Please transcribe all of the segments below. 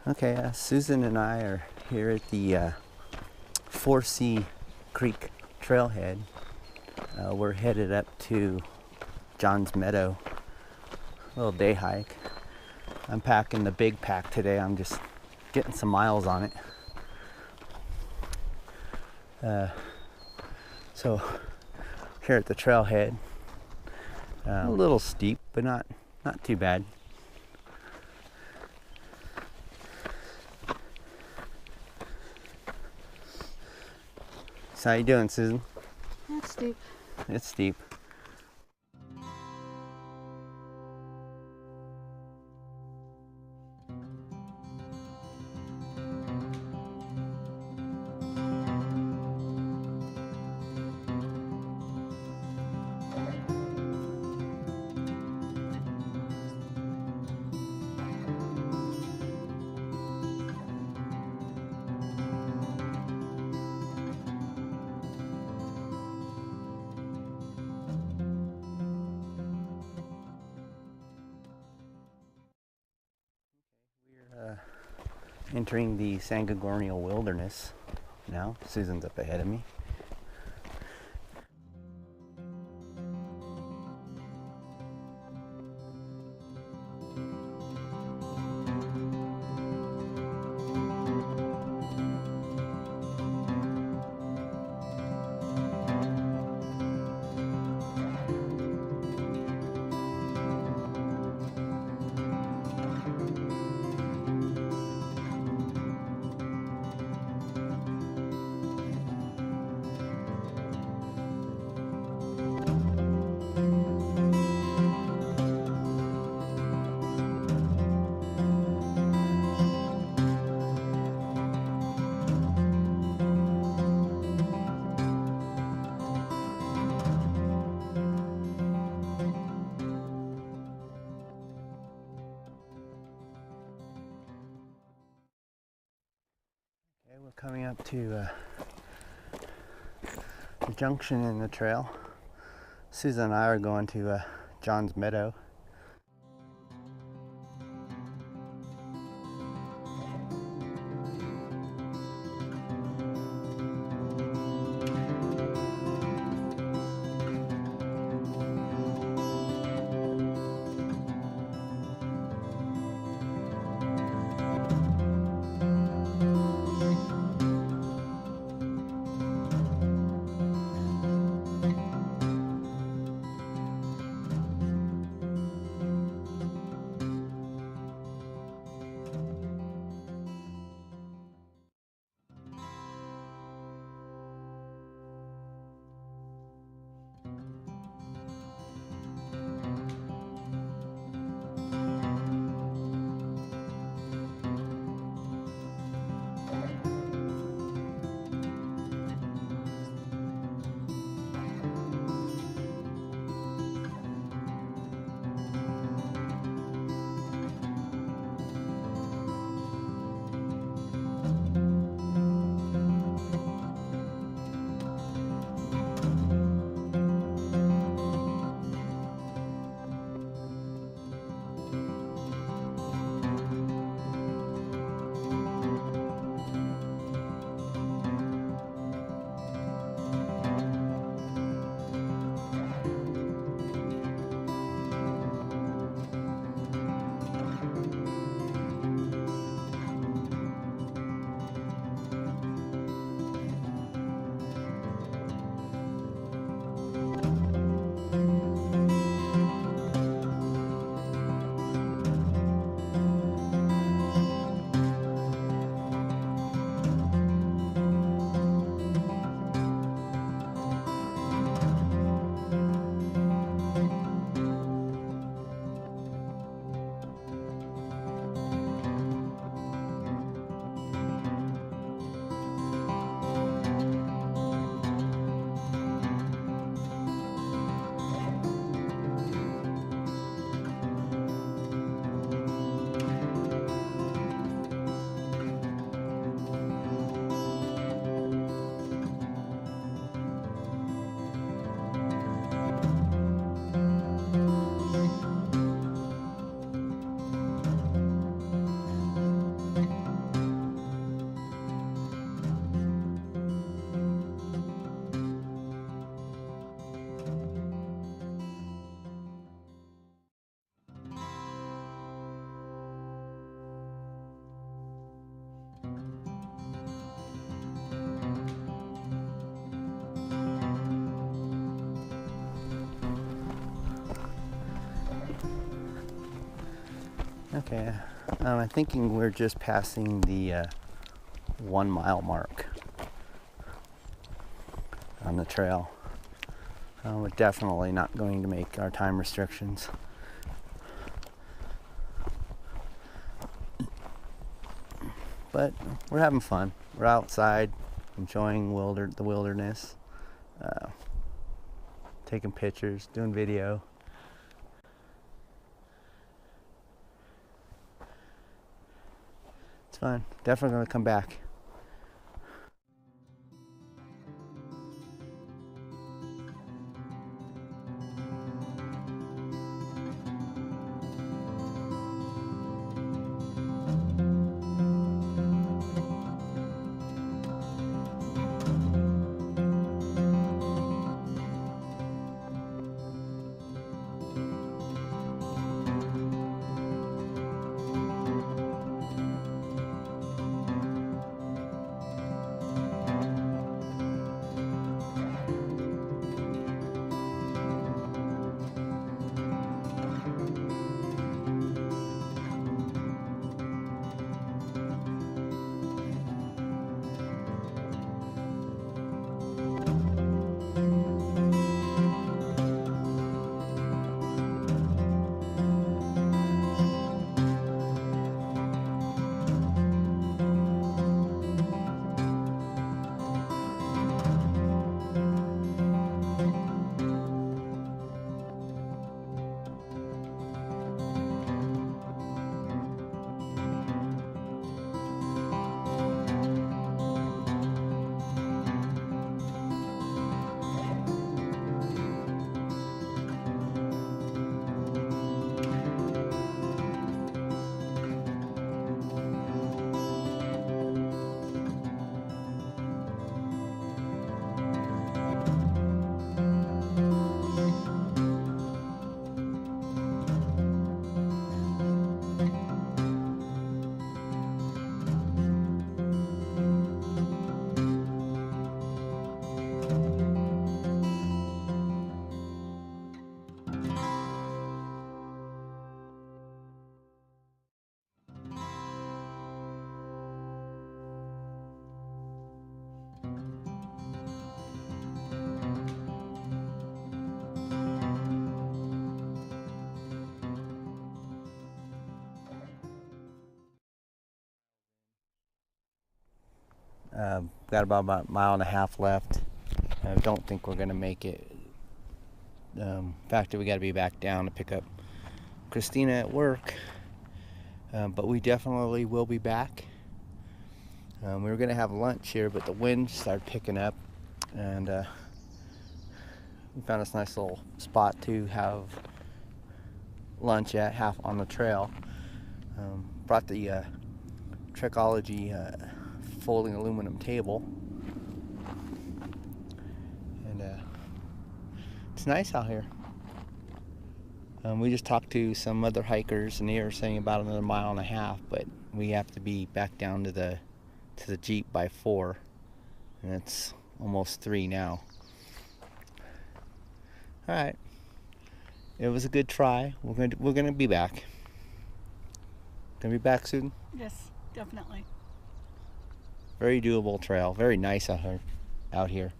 Okay, Susan and I are here at the Forsee Creek Trailhead. We're headed up to John Meadow, a little day hike. I'm packing the big pack today. I'm just getting some miles on it. So here at the trailhead, a little steep, but not too bad. So how you doing, Susan? It's steep. It's steep. Entering the San Gorgonio wilderness now. Susan's up ahead of me. We're coming up to the junction in the trail. Susan and I are going to John's Meadow. Okay, I'm thinking we're just passing the 1 mile mark on the trail. We're definitely not going to make our time restrictions. But we're having fun. We're outside, enjoying the wilderness, taking pictures, doing video. It's fun. Definitely going to come back. Got about a mile and a half left. I don't think we're going to make it. In fact, we got to be back down to pick up Christina at work. But we definitely will be back. We were going to have lunch here, but the wind started picking up, and we found this nice little spot to have lunch at, half on the trail. Brought the Trekology folding aluminum table, and it's nice out here. We just talked to some other hikers, and they were saying about another mile and a half, but we have to be back down to the Jeep by 4, and it's almost 3 now. All right, it was a good try. We're gonna be back. Gonna be back soon. Yes, definitely. Very doable trail. Very nice out here.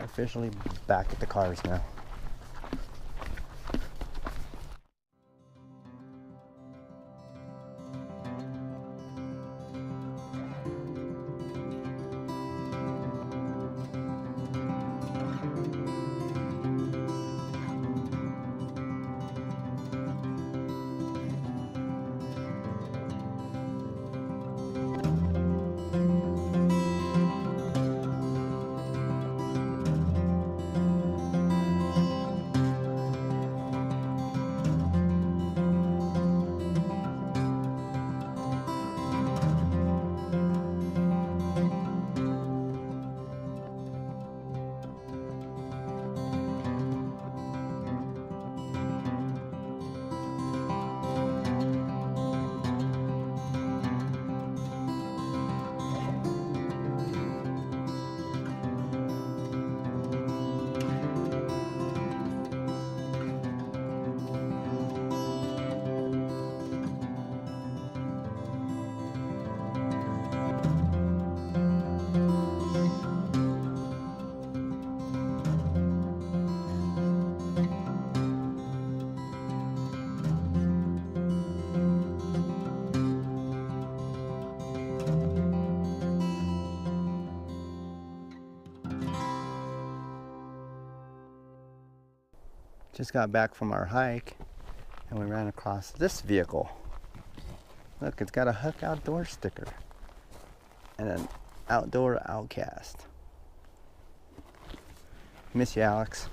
Officially back at the cars now. Just got back from our hike and we ran across this vehicle. Look, it's got a Huck Outdoor sticker and an Outdoor Outcast. Miss you, Alex.